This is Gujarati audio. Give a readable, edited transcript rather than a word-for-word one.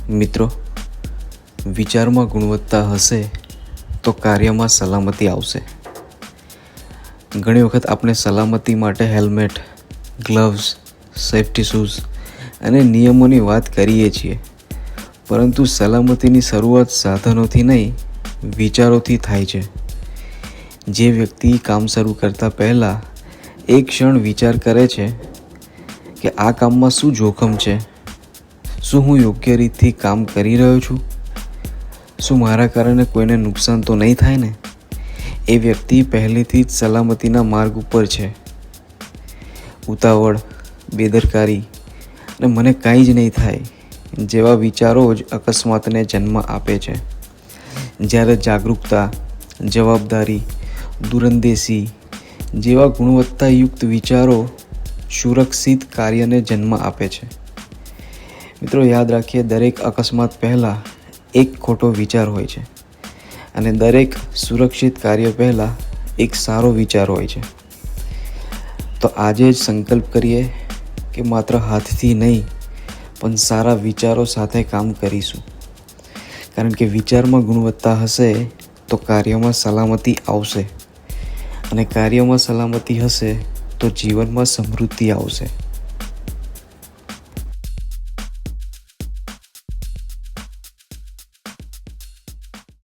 મિત્રો, વિચારમાં ગુણવત્તા હશે તો કાર્યમાં સલામતી આવશે. ઘણી વખત આપણે સલામતી માટે હેલ્મેટ, ગ્લવ્સ, સેફ્ટી શૂઝ અને નિયમોની વાત કરીએ છીએ, પરંતુ સલામતીની શરૂઆત સાધનોથી નહીં, વિચારોથી થાય છે. જે વ્યક્તિ કામ શરૂ કરતાં પહેલાં એક ક્ષણ વિચાર કરે છે કે આ કામમાં શું જોખમ છે, શું હું યોગ્ય રીતથી કામ કરી રહ્યો છું, શું મારા કારણે કોઈને નુકસાન તો નહીં થાય ને, એ વ્યક્તિ પહેલેથી જ સલામતીના માર્ગ ઉપર છે. ઉતાવળ, બેદરકારી અને મને કાંઈ જ નહીં થાય જેવા વિચારો જ અકસ્માતને જન્મ આપે છે. જ્યારે જાગૃતતા, જવાબદારી, દૂરંદેશી જેવા ગુણવત્તાયુક્ત વિચારો સુરક્ષિત કાર્યને જન્મ આપે છે. મિત્રો, યાદ રાખીએ, દરેક અકસ્માત પહેલાં એક ખોટો વિચાર હોય છે અને દરેક સુરક્ષિત કાર્ય પહેલાં એક સારો વિચાર હોય છે. તો આજે જ સંકલ્પ કરીએ કે માત્ર હાથથી નહીં પણ સારા વિચારો સાથે કામ કરીશું, કારણ કે વિચારમાં ગુણવત્તા હશે તો કાર્યમાં સલામતી આવશે, અને કાર્યમાં સલામતી હશે તો જીવનમાં સમૃદ્ધિ આવશે.